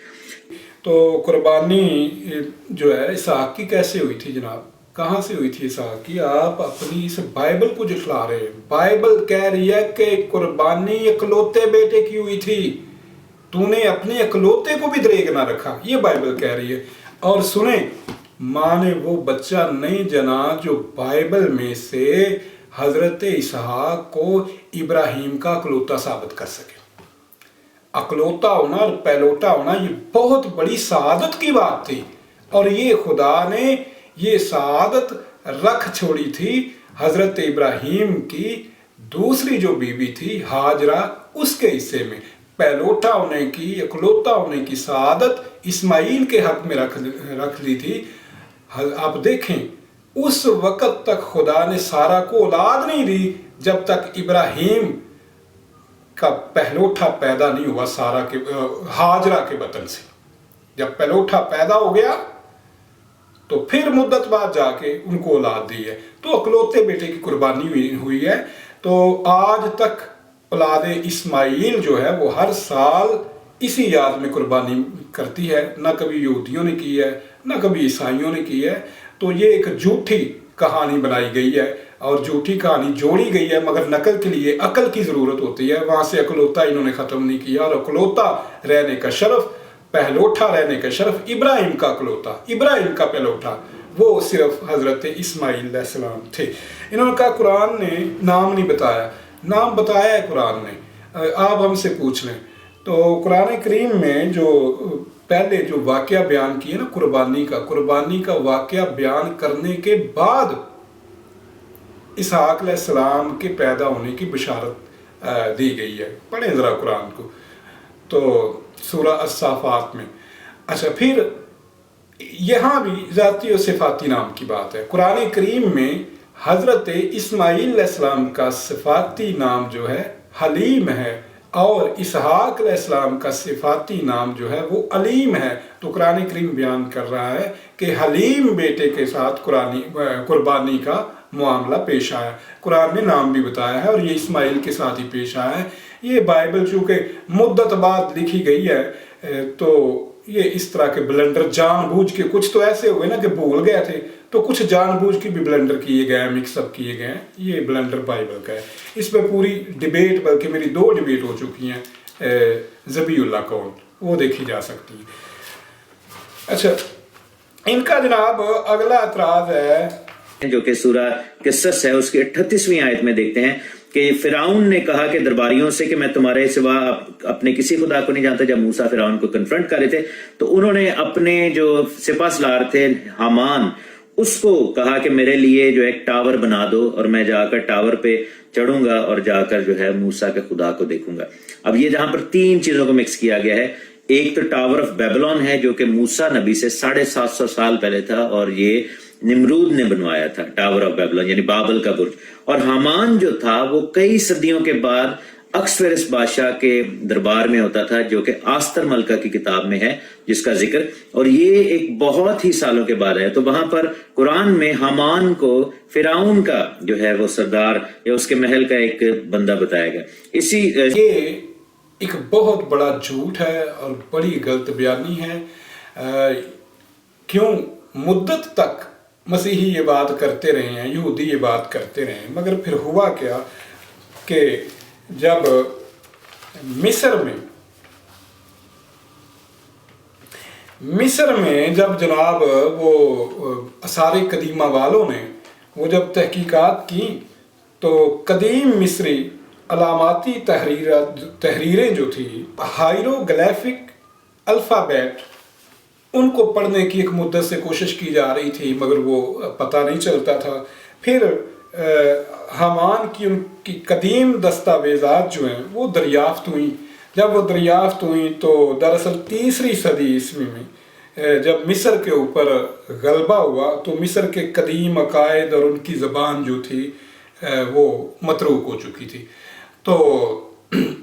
A: तो कुर्बानी जो है इसहाक की कैसे हुई थी जनाब? कहाँ से हुई थी इसहाक की? आप अपनी इस बाइबल को जुटला रहे हैं। बाइबल कह रही है कि कुर्बानी इकलौते बेटे की हुई थी, तूने अपने इकलौते को भी दरेग ना रखा, ये बाइबल कह रही है। और सुने, माँ ने वो बच्चा नहीं जना जो बाइबल में से हजरत इसहाक को इब्राहिम का इकलौता साबित कर सके। अकलौता होना और पहलौटा होना ये बहुत बड़ी सआदत की बात थी, और ये खुदा ने ये सआदत रख छोड़ी थी हजरत इब्राहिम की दूसरी जो बीवी थी हाजरा, उसके हिस्से में। पहलौठा होने की, इकलौता होने की सआदत इस्माइल के हक में रख ली थी। आप देखें उस वक़्त तक खुदा ने सारा को औलाद नहीं दी जब तक इब्राहिम का पहलौठा पैदा नहीं हुआ सारा के हाजरा के बतन से। जब पहलौठा पैदा हो गया तो फिर मुद्दत बाद जाके उनको औलाद दी है। तो इकलौते बेटे की कुर्बानी हुई है। तो आज तक औलाद इस्माइल जो है वो हर साल इसी याद में कुर्बानी करती है। ना कभी यहूदियों ने की है, ना कभी ईसाइयों ने की है। तो ये एक झूठी कहानी बनाई गई है और झूठी कहानी जोड़ी गई है, मगर नकल के लिए अकल की ज़रूरत होती है। वहाँ से इकलौता इन्होंने ख़त्म नहीं किया, और इकलौता रहने का शरफ, पहलौठा रहने का शरफ इब्राहिम का इकलौता, इब्राहिम का पहलौठा वो सिर्फ हज़रत इस्माइल अलैहिस्सलाम थे। इन्होंने कहा कुरान ने नाम नहीं बताया। नाम बताया है कुरान ने, आप हमसे पूछ लें। तो कुरान करीम में जो पहले जो वाक़या बयान किए ना कुर्बानी का वाक़या बयान करने के बाद इसहाक अलैहिस्सलाम के पैदा होने की बशारत दी गई है। पढ़ें ज़रा कुरान को, तो सूरह अस-साफ़ात में। अच्छा, फिर यहाँ भी ज़ाती और सिफाती नाम की बात है। कुरान करीम में हज़रत इस्माईल अलैहिस्सलाम का सिफाती नाम जो है हलीम है, और इसहाक अलैहिस्सलाम का सिफाती नाम जो है वो अलीम है। तो कुरान करीम बयान कर रहा है कि हलीम बेटे के साथ कुर्बानी का मामला पेश आया। कुरान ने नाम भी बताया है और ये इस्माइल के साथ ही पेश आया है। ये बाइबल चूँकि मुद्दत बाद लिखी गई है, तो ये इस तरह के ब्लंडर जानबूझ के, कुछ तो ऐसे हुए ना कि भूल गए थे, तो कुछ जानबूझ के भी ब्लंडर किए गए हैं, मिक्सअप किए गए हैं। ये ब्लंडर बाइबल का है। इस पर पूरी डिबेट, बल्कि मेरी 2 डिबेट हो चुकी हैं ज़बीउल्लाह कौन, वो देखी जा सकती है। अच्छा, इनका जनाब अगला एतराज़ है
B: जो कि सूरह किस्सस है, उसकी 38वीं आयत में देखते हैं कि फिरौन ने कहा कि दरबारियों से कि मैं तुम्हारे सिवा अपने किसी खुदा को नहीं जानता। जब मूसा फिरौन को कन्फ्रंट कर रहे थे, तो उन्होंने अपने जो सिपहसालार थे हामान, उसको कहा कि मेरे लिए जो एक टावर बना दो और मैं जाकर टावर पे चढ़ूंगा और जाकर जो है मूसा के खुदा को देखूंगा। अब ये जहां पर 3 चीजों को मिक्स किया गया है। एक तो टावर ऑफ बेबीलोन है जो कि मूसा नबी से 750 साल पहले था, और ये निमरूद ने बनवाया था टावर ऑफ बेबीलोन, यानी बाबल का बुर्ज। और हामान जो था वो कई सदियों के बाद अक्सवेरिस बादशाह के दरबार में होता था, जो कि आस्तर मलका की किताब में है जिसका जिक्र, और ये एक बहुत ही सालों के बाद है। तो वहां पर कुरान में हामान को फिरौन का जो है वो सरदार या उसके महल का एक बंदा बताया गया।
A: ये एक बहुत बड़ा झूठ है और बड़ी गलत बयानी है। क्यों मुद्दत तक मसीही ये बात करते रहे हैं, यहूदी ये बात करते रहे हैं, मगर फिर हुआ क्या कि जब मिस्र में जब जनाब वो असारे कदीमा वालों ने वो जब तहकीकात की, तो कदीम मिस्री अलामाती तहरीरें जो थी, हायरोग्लिफिक अल्फ़ाबेट, उनको पढ़ने की एक मुद्दत से कोशिश की जा रही थी, मगर वो पता नहीं चलता था। फिर हामान की उनकी कदीम दस्तावेज़ात जो हैं वो दरियाफ्त हुई। जब वो दरियाफ्त हुई तो दरअसल 3री सदी ईस्वी में जब मिस्र के ऊपर गलबा हुआ, तो मिस्र के कदीम अकायद और उनकी ज़बान जो थी वो मतरूक हो चुकी थी। तो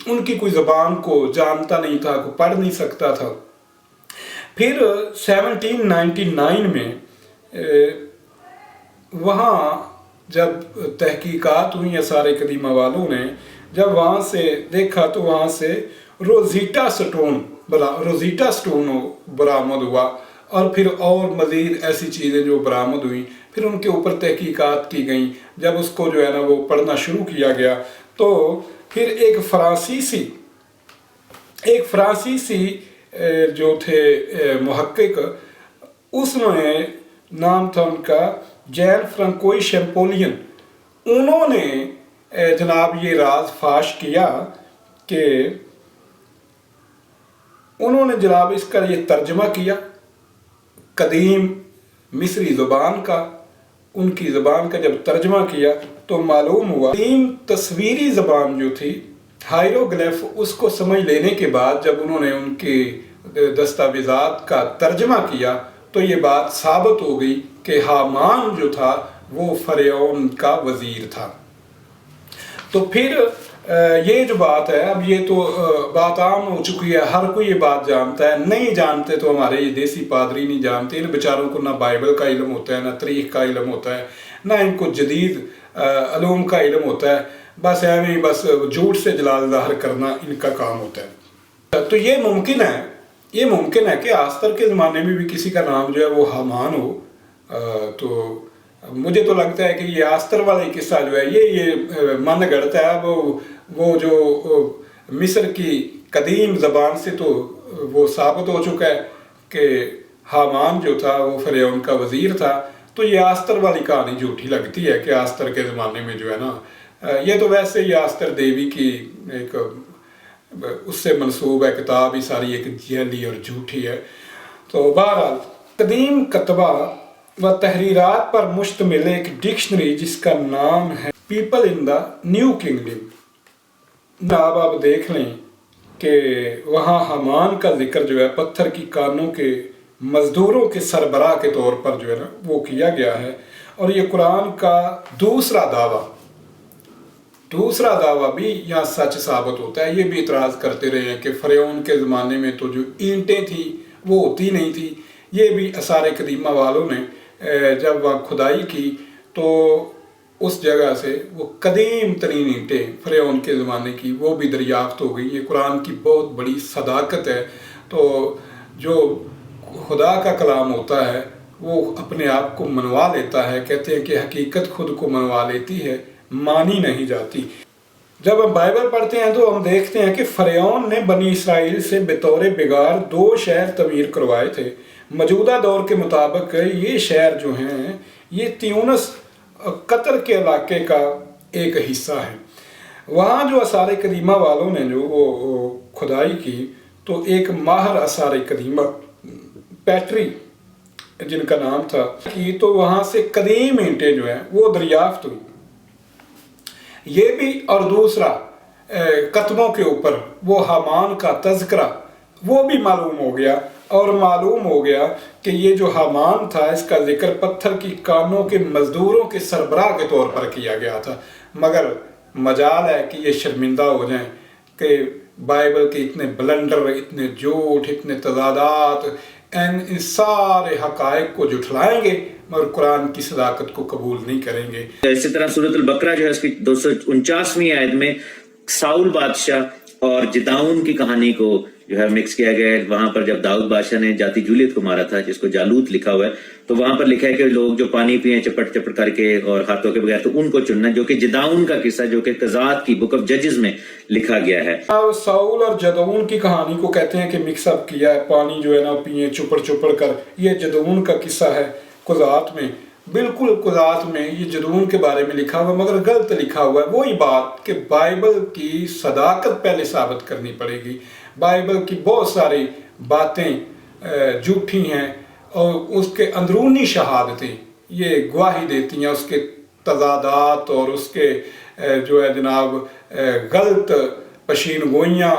A: उनकी कोई ज़बान को जानता नहीं था, को पढ़ नहीं सकता था। फिर 1799 में वहाँ जब तहकीकात हुई है सारे कदीमा वालों ने, जब वहाँ से देखा तो वहाँ से रोज़ीटा स्टोन बरामद हुआ, और फिर और मज़ीद ऐसी चीज़ें जो बरामद हुई, फिर उनके ऊपर तहकीकात की गई। जब उसको जो है ना वो पढ़ना शुरू किया गया, तो फिर एक फ्रांसीसी जो थे मुहक्किक, उसमें नाम था उनका जैन फ्रांकोई शैम्पोलियन, उन्होंने जनाब ये राज फाश किया कि उन्होंने जनाब इसका ये तर्जमा किया कदीम मिस्री ज़बान का। उनकी ज़बान का जब तर्जमा किया तो मालूम हुआ कदीम तस्वीरी ज़बान जो थी, हायरोग्लिफ, उसको समझ लेने के बाद जब उन्होंने उनके दस्तावेज़ात का तर्जमा किया, तो ये बात साबित हो गई कि हामान जो था वो फ़िरौन का वज़ीर था। तो फिर ये जो बात है, अब ये तो बात आम हो चुकी है, हर कोई ये बात जानता है। नहीं जानते तो हमारे ये देसी पादरी नहीं जानते। इन बेचारों को ना बाइबल का इल्म होता है, ना तारीख़ का इल्म होता है, ना इनको जदीद अलूम का इल्म होता है। बस ऐਵੇਂ ही बस झूठ से जलाल ज़ाहिर करना इनका काम होता है। तो ये मुमकिन है कि आस्तर के ज़माने में भी किसी का नाम जो है वो हामान हो। तो मुझे तो लगता है कि ये आस्तर वाला किस्सा जो है ये मन गढ़ता है। वो जो मिस्र की कदीम ज़बान से तो वो साबित हो चुका है कि हामान जो था वो फ़िरौन का वज़ीर था। तो ये आस्तर वाली कहानी झूठी लगती है कि आस्तर के ज़माने में जो है ना, ये तो वैसे ही आस्तर देवी की एक उससे मनसूब है किताब ही सारी एक जैली और झूठी है। तो बहरहाल कदीम कतबा व तहरीरात पर मुश्तमिल एक डिक्शनरी जिसका नाम है people in the new kingdom. अब आप देख लें कि वहाँ हमान का जिक्र जो है पत्थर की कानों के मजदूरों के सरबराह के तौर पर जो है ना वो किया गया है। और ये कुरान का दूसरा दावा भी यहाँ सच साबित होता है। ये भी इतराज़ करते रहे हैं कि फ़िरौन के ज़माने में तो जो ईंटें थी वो होती नहीं थी। ये भी आसार कदीमा वालों ने जब वह खुदाई की तो उस जगह से वो कदीम तरीन ईंटें फ़िरौन के ज़माने की वो भी दरियाफ्त हो गई। ये कुरान की बहुत बड़ी सदाकत है। तो जो खुदा का कलाम होता है वो अपने आप को मनवा लेता है। कहते हैं कि हकीकत खुद को मनवा लेती है, मानी नहीं जाती। जब हम बाइबल पढ़ते हैं तो हम देखते हैं कि फ़िरौन ने बनी इसराइल से बतौर बिगाड़ 2 शहर तमीर करवाए थे। मौजूदा दौर के मुताबिक ये शहर जो हैं ये त्यूनस कतर के इलाके का एक हिस्सा है। वहाँ जो आसार कदीमा वालों ने जो वो खुदाई की तो एक माहर आसार कदीमा पैट्री जिनका नाम था कि तो वहाँ से कदीम ईंटें जो हैं वो दरियाफ्त हुई। ये भी और दूसरा कतबों के ऊपर वो हामान का तज़किरा वो भी मालूम हो गया। और मालूम हो गया कि ये जो हामान था इसका जिक्र पत्थर की कानों के मजदूरों के सरबराह के तौर पर किया गया था। मगर मजाल है कि ये शर्मिंदा हो जाएं कि बाइबल के इतने ब्लंडर, इतने झूठ, इतने तजादात, इन सारे हकायक को जुठलाएंगे मगर कुरान की सदाकत को कबूल नहीं करेंगे।
B: इसी तरह सूरत अल बकरा जो है उसकी 249वीं आयत में साउल बादशाह और जिदाउन की कहानी को जो है मिक्स किया गया है। वहां पर जब दाऊद बादशाह ने जाती जूलियत को मारा था जिसको जालूत लिखा हुआ है तो वहां पर लिखा है कि लोग जो पानी पिए चपट चपट करके और हाथों के बगैर तो उनको चुनना, जो कि जिदाउन का किस्सा जो कि कज़ात की बुक ऑफ जजेस में लिखा गया है।
A: साउल और जदऊन की कहानी को कहते हैं कि मिक्सअप किया है, पानी जो है ना पिए चुपड़ चुपड़ कर। ये जदऊन का किस्सा है कुज़ात में, बिल्कुल कुज़ात में ये जदून के बारे में लिखा हुआ मगर गलत लिखा हुआ है। वही बात कि बाइबल की सदाकत पहले साबित करनी पड़ेगी। बाइबल की बहुत सारी बातें झूठी हैं और उसके अंदरूनी शहादतें ये गवाही देती हैं उसके तजादात और उसके जो है जनाब गलत पशीन गोइयाँ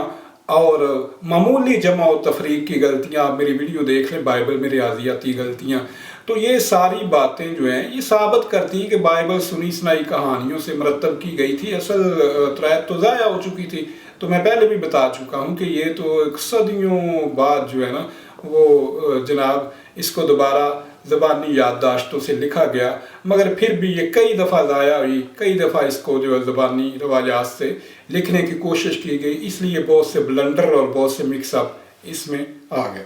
A: और मामूली जमा और तफरीक की गलतियाँ। आप मेरी वीडियो देख लें बाइबल में रियाजियाती गलतियाँ। तो ये सारी बातें जो हैं ये साबित करती हैं कि बाइबल सुनी सुनाई कहानियों से मरतब की गई थी। असल त्रेत तो ज़ाया हो चुकी थी। तो मैं पहले भी बता चुका हूँ कि ये तो सदियों बाद जो है ना वो जनाब इसको दोबारा ज़बानी याददाश्तों से लिखा गया मगर फिर भी ये कई दफ़ा ज़ाया हुई, कई दफ़ा इसको जो है ज़बानी रवाजात से लिखने की कोशिश की गई, इसलिए बहुत से ब्लंडर और बहुत से मिक्सअप इसमें आ गए।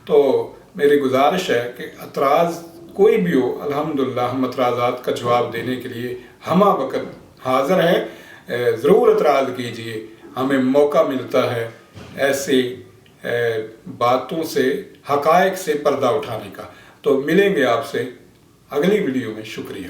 A: तो मेरी गुजारिश है कि अतराज़ कोई भी हो अल्हम्दुलिल्लाह हम अतराज़ात का जवाब देने के लिए हमा वक़्त हाज़िर हैं। ज़रूर अतराज़ कीजिए, हमें मौका मिलता है ऐसे बातों से हक़ाइक़ से पर्दा उठाने का। तो मिलेंगे आपसे अगली वीडियो में। शुक्रिया।